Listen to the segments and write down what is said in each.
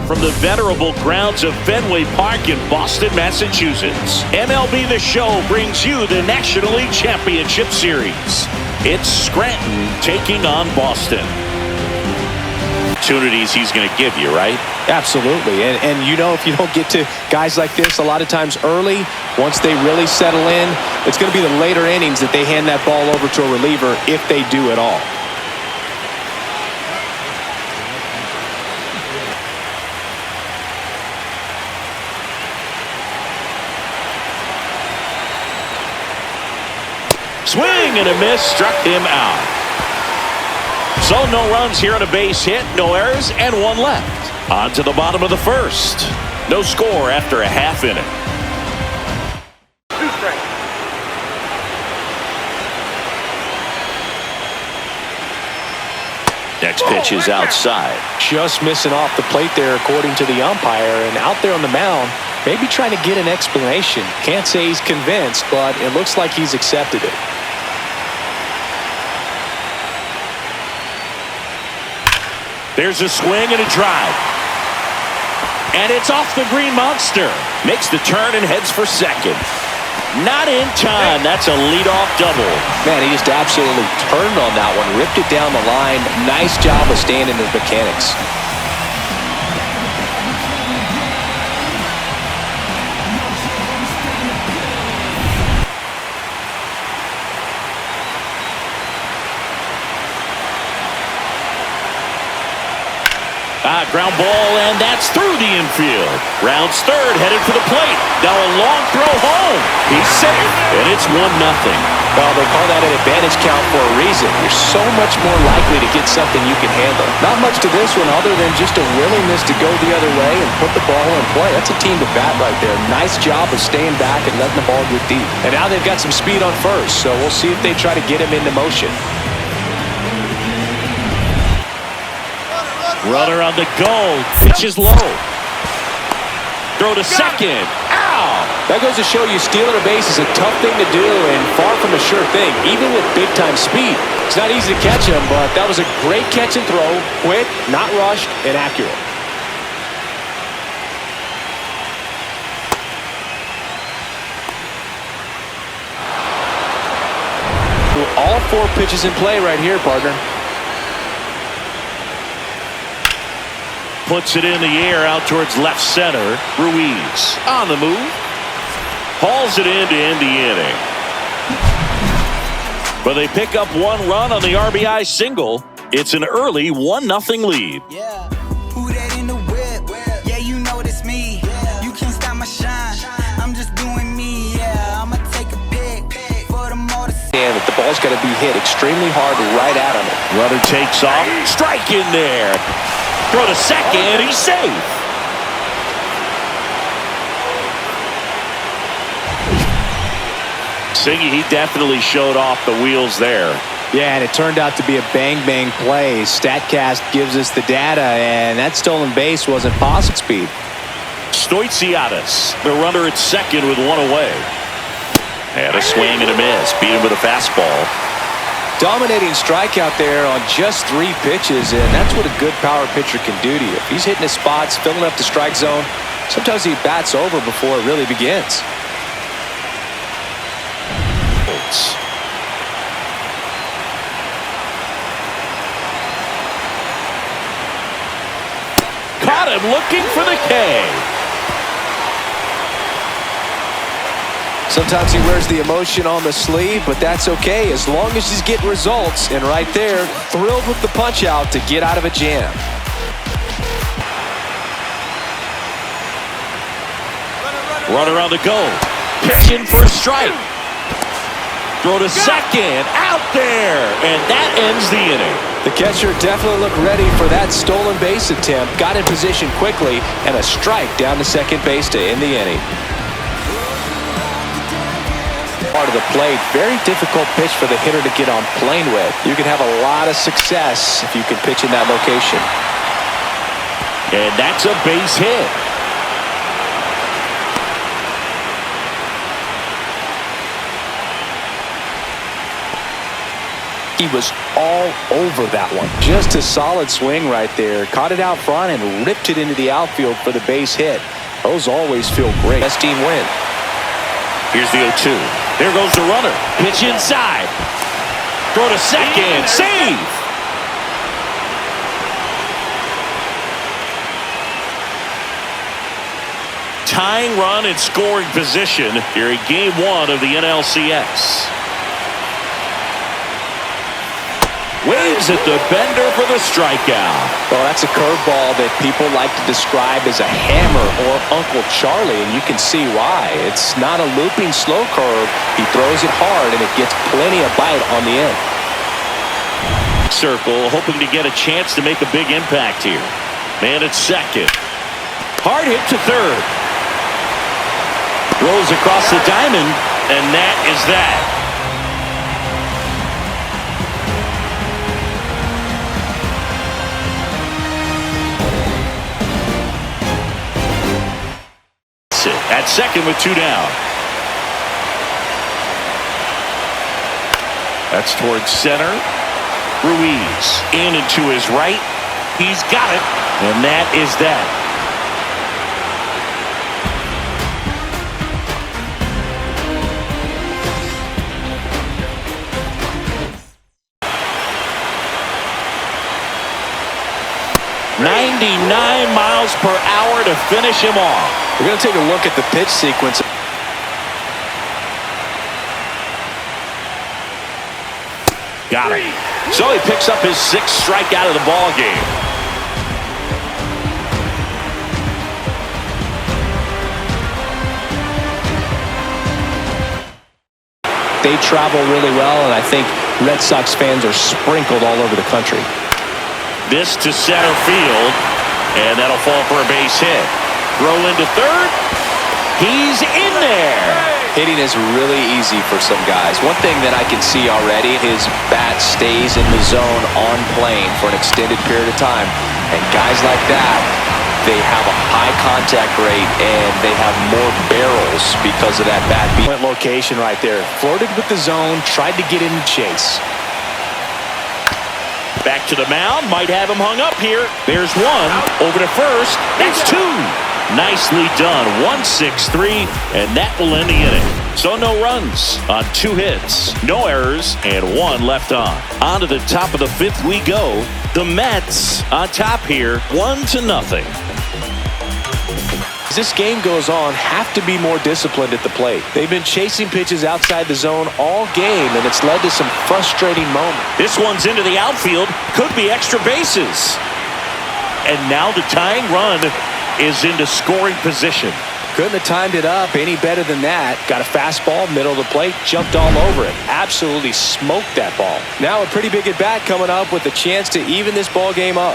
from the venerable grounds of Fenway Park in Boston, Massachusetts. MLB The Show brings you the National League Championship Series. It's Scranton taking on Boston. Opportunities he's going to give you, right? Absolutely. And you know, if you don't get to guys like this a lot of times early, once they really settle in, it's going to be the later innings that they hand that ball over to a reliever, if they do at all. Swing and a miss, struck him out. So no runs here on a base hit, no errors, and one left. On to the bottom of the first. No score after a half inning. Next pitch is outside. Just missing off the plate there according to the umpire, and out there on the mound, maybe trying to get an explanation. Can't say he's convinced, but it looks like he's accepted it. There's a swing and a drive. And it's off the green monster. Makes the turn and heads for second. Not in time. That's a leadoff double. Man, he just absolutely turned on that one. Ripped it down the line. Nice job of staying in his mechanics. Ground ball, and that's through the infield. Rounds third, headed for the plate. Now a long throw home. He's safe, and it's 1-0. Well, they call that an advantage count for a reason. You're so much more likely to get something you can handle. Not much to this one other than just a willingness to go the other way and put the ball in play. That's a team to bat right there. Nice job of staying back and letting the ball get deep. And now they've got some speed on first, so we'll see if they try to get him into motion. Runner on the go. Pitch is low. Throw to second. Ow! That goes to show you stealing a base is a tough thing to do and far from a sure thing, even with big-time speed. It's not easy to catch him, but that was a great catch and throw. Quick, not rushed, and accurate. All 4 pitches in play right here, partner. Puts it in the air out towards left center. Ruiz on the move. Hauls it in to end the inning. But they pick up 1 run on the RBI single. It's an early 1-0 lead. Yeah. Who that in the whip? Yeah, you know it's me. You can't stop my shine. I'm just doing me. Yeah, I'ma take a pic for the motor. And the ball's got to be hit extremely hard right at him. Runner takes off. Strike in there. Throw to second, he's safe. Singy, he definitely showed off the wheels there. Yeah, and it turned out to be a bang-bang play. StatCast gives us the data, and that stolen base wasn't possible speed. Stoitsiadis, the runner at second with 1 away. And a swing and a miss. Beat him with a fastball. Dominating strikeout there on just 3 pitches, and that's what a good power pitcher can do to you. If he's hitting his spots, filling up the strike zone, sometimes he bats over before it really begins. Caught him looking for the K. Sometimes he wears the emotion on the sleeve, but that's okay as long as he's getting results. And right there, thrilled with the punch out to get out of a jam. Runner on the go. Pitching for a strike. Throw to second. Out there. And that ends the inning. The catcher definitely looked ready for that stolen base attempt. Got in position quickly and a strike down to second base to end the inning. Part of the plate, very difficult pitch for the hitter to get on plane with. You can have a lot of success if you can pitch in that location. And that's a base hit. He was all over that one. Just a solid swing right there. Caught it out front and ripped it into the outfield for the base hit. Those always feel great. Best team win. Here's the 0-2. There goes the runner. Pitch inside. Throw to second. Save. Tying run in scoring position here in Game 1 of the NLCS. Waves at the bender for the strikeout. Well, that's a curveball that people like to describe as a hammer or Uncle Charlie, and you can see why. It's not a looping slow curve. He throws it hard, and it gets plenty of bite on the end. Circle, hoping to get a chance to make a big impact here. Man at second. Hard hit to third. Rolls across the diamond, and that is that. At second with 2 down. That's towards center. Ruiz in and to his right. He's got it, and that is that. .99 miles per hour to finish him off. We're going to take a look at the pitch sequence. Got it. So he picks up his 6th strikeout of the ball game. They travel really well, and I think Red Sox fans are sprinkled all over the country. This to center field, and that'll fall for a base hit. Throw into third. He's in there. Hitting is really easy for some guys. One thing that I can see already, his bat stays in the zone on plane for an extended period of time. And guys like that, they have a high contact rate and they have more barrels because of that bat beat. Location right there. Flirted with the zone, tried to get in the chase. Back to the mound. Might have him hung up here. There's one. Over to first. That's 2. Nicely done. 1-6-3, and that will end the inning. So no runs on 2 hits, no errors, and 1 left on. On to the top of the 5th we go. The Mets on top here, 1-0. As this game goes on, have to be more disciplined at the plate. They've been chasing pitches outside the zone all game, and it's led to some frustrating moments. This one's into the outfield. Could be extra bases. And now the tying run is into scoring position. Couldn't have timed it up any better than that. Got a fastball, middle of the plate, jumped all over it. Absolutely smoked that ball. Now a pretty big at bat coming up with a chance to even this ball game up.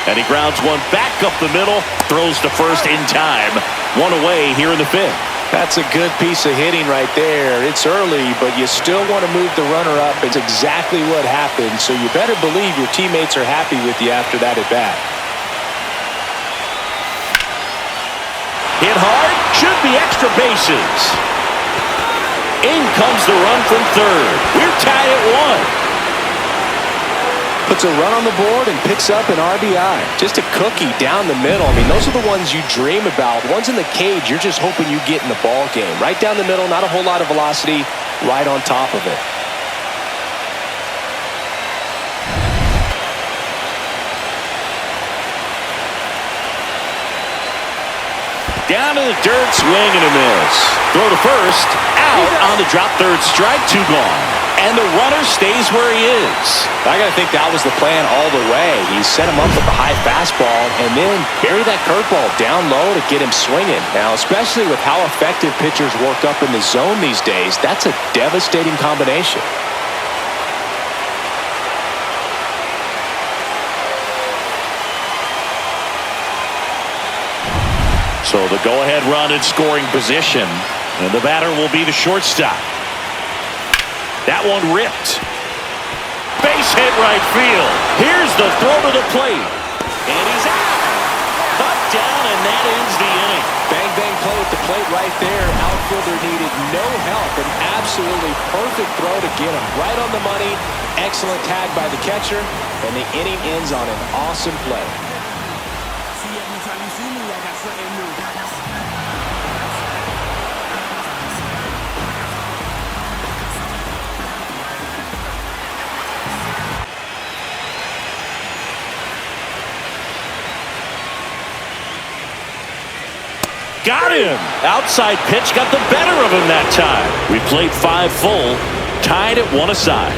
And he grounds one back up the middle, throws to first in time. 1 away here in the 5th. That's a good piece of hitting right there. It's early, but you still want to move the runner up. It's exactly what happened, so you better believe your teammates are happy with you after that at bat. Hit hard, should be extra bases. In comes the run from third. We're tied at 1. Puts a run on the board and picks up an RBI. Just a cookie down the middle. I mean, those are the ones you dream about. Ones in the cage, you're just hoping you get in the ball game. Right down the middle, not a whole lot of velocity, right on top of it. Down to the dirt, swing and a miss. Throw to first, out on the drop, third strike, 2 gone. And the runner stays where he is. I got to think that was the plan all the way. He set him up with a high fastball and then bury that curveball down low to get him swinging. Now, especially with how effective pitchers work up in the zone these days, that's a devastating combination. So the go-ahead run in scoring position. And the batter will be the shortstop. That one ripped. Base hit right field. Here's the throw to the plate. And he's out. Cut down, and that ends the inning. Bang, bang play at the plate right there. Outfielder needed no help. An absolutely perfect throw to get him right on the money. Excellent tag by the catcher. And the inning ends on an awesome play. See, every time you see me, I got something new. Got him. Outside pitch got the better of him that time. We played 5 full, tied at 1 aside.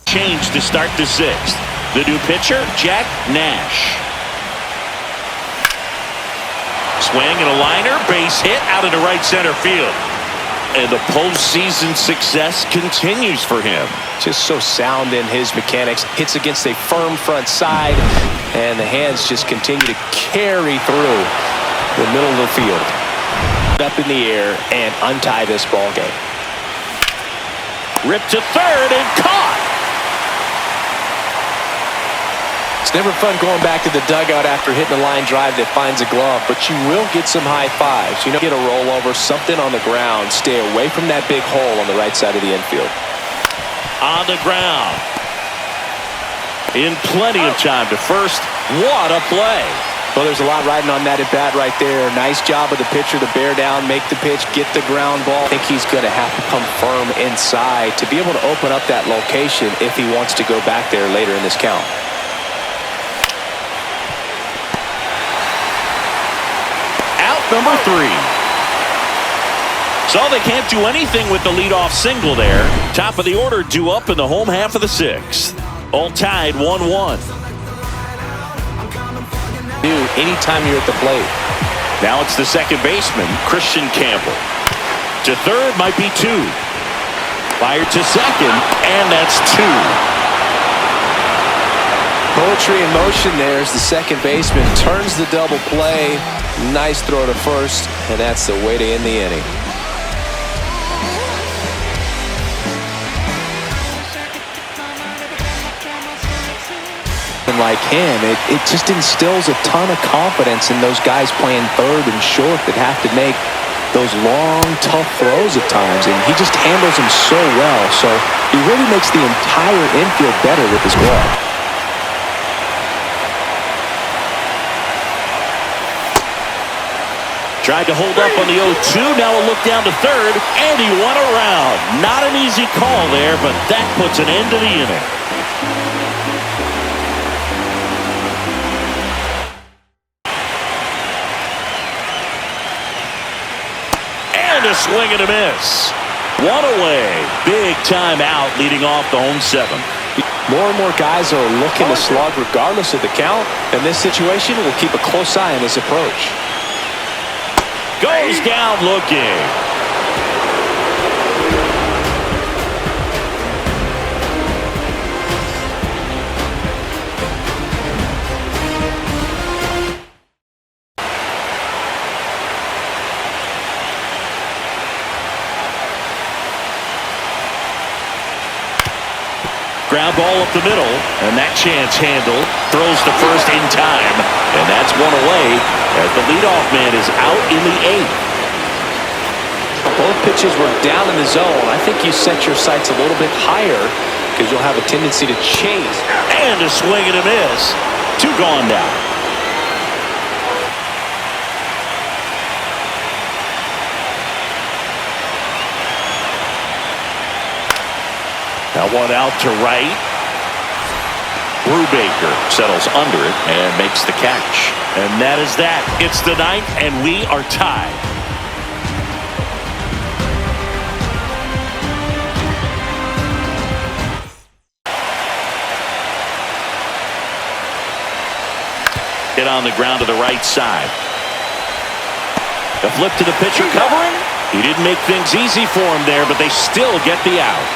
Change to start the 6th. The new pitcher, Jack Nash. Swing and a liner, base hit out into right center field. And the postseason success continues for him. Just so sound in his mechanics. Hits against a firm front side, and the hands just continue to carry through the middle of the field. Up in the air and untie this ball game. Ripped to third and caught. It's never fun going back to the dugout after hitting a line drive that finds a glove, but you will get some high fives. You know, get a rollover, something on the ground. Stay away from that big hole on the right side of the infield. On the ground. In plenty of time to first. What a play. Well, there's a lot riding on that at bat right there. Nice job of the pitcher to bear down, make the pitch, get the ground ball. I think he's going to have to come firm inside to be able to open up that location if he wants to go back there later in this count. Number 3. So they can't do anything with the leadoff single there. Top of the order due up in the home half of the 6th. All tied 1-1. Anytime you're at the plate. Now it's the second baseman, Christian Campbell. To third might be 2. Fired to second, and that's 2. Poetry in motion there as the second baseman turns the double play. Nice throw to first, and that's the way to end the inning. And like him, it just instills a ton of confidence in those guys playing third and short that have to make those long, tough throws at times, and he just handles them so well. So he really makes the entire infield better with his glove. Tried to hold up on the 0-2. Now a look down to third, and he won around. Not an easy call there, but that puts an end to the inning. And a swing and a miss. One away. Big time out leading off the home 7th. More and more guys are looking to slug regardless of the count. In this situation, we'll keep a close eye on his approach. Goes down looking. Ground ball up the middle, and that chance handled. Throws to first in time, and that's one away as the leadoff man is out in the 8th. Both pitches were down in the zone. I think you set your sights a little bit higher because you'll have a tendency to chase. And a swing and a miss. 2 gone now. Now one out to right. Brubaker settles under it and makes the catch. And that is that. It's the 9th, and we are tied. Hit on the ground to the right side. The flip to the pitcher covering. He didn't make things easy for him there, but they still get the out.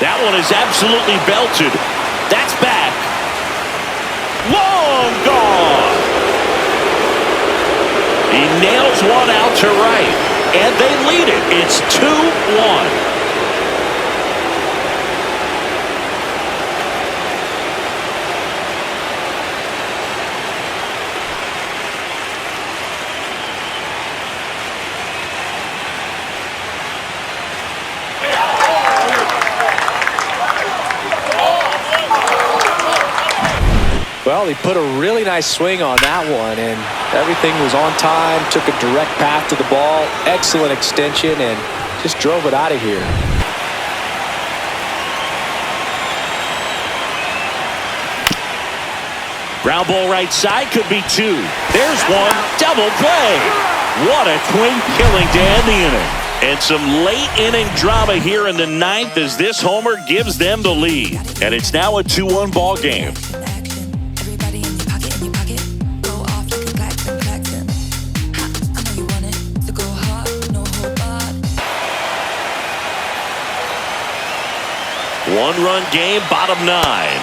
That one is absolutely belted. That's back. Long gone. He nails one out to right, and they lead it. It's 2-1. Well, he put a really nice swing on that one, and everything was on time, took a direct path to the ball, excellent extension, and just drove it out of here. Ground ball right side, could be two. There's one, double play. What a twin killing to end the inning. And some late inning drama here in the ninth as this homer gives them the lead. And it's now a 2-1 ball game. One-run game, bottom nine.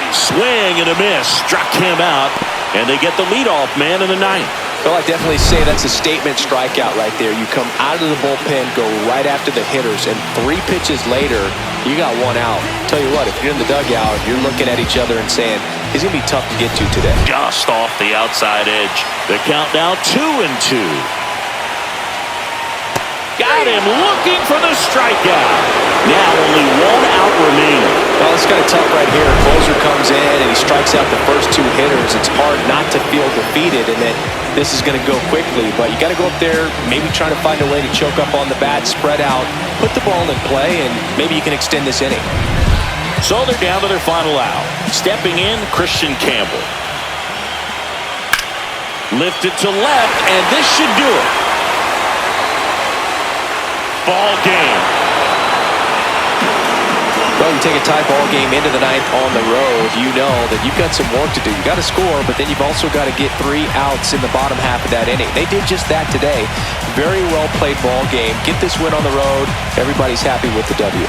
Swing and a miss. Struck him out. And they get the leadoff man in the ninth. Well, I definitely say that's a statement strikeout right there. You come out of the bullpen, go right after the hitters, and 3 pitches later, you got one out. Tell you what, if you're in the dugout, you're looking at each other and saying, he's going to be tough to get to today. Just off the outside edge. The count now 2-2. Got him looking for the strikeout. Now only 1 out remaining. Well, it's kind of tough right here. Closer comes in and he strikes out the first 2 hitters. It's hard not to feel defeated and that this is going to go quickly. But you got to go up there, maybe trying to find a way to choke up on the bat, spread out, put the ball in play, and maybe you can extend this inning. So they're down to their final out. Stepping in, Christian Campbell. Lifted to left, and this should do it. Ball game. Well, you take a tie ball game into the ninth on the road, you know that you've got some work to do. You got to score, but then you've also got to get 3 outs in the bottom half of that inning. They did just that today. Very well played ball game. Get this win on the road. Everybody's happy with the W.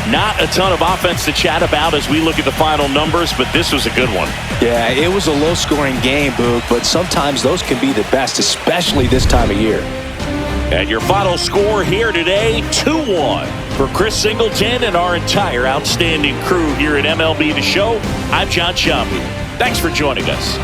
Not a ton of offense to chat about as we look at the final numbers, but this was a good one. Yeah, it was a low-scoring game, Boog, but sometimes those can be the best, especially this time of year. And your final score here today, 2-1. For Chris Singleton and our entire outstanding crew here at MLB The Show, I'm John Sciambi. Thanks for joining us.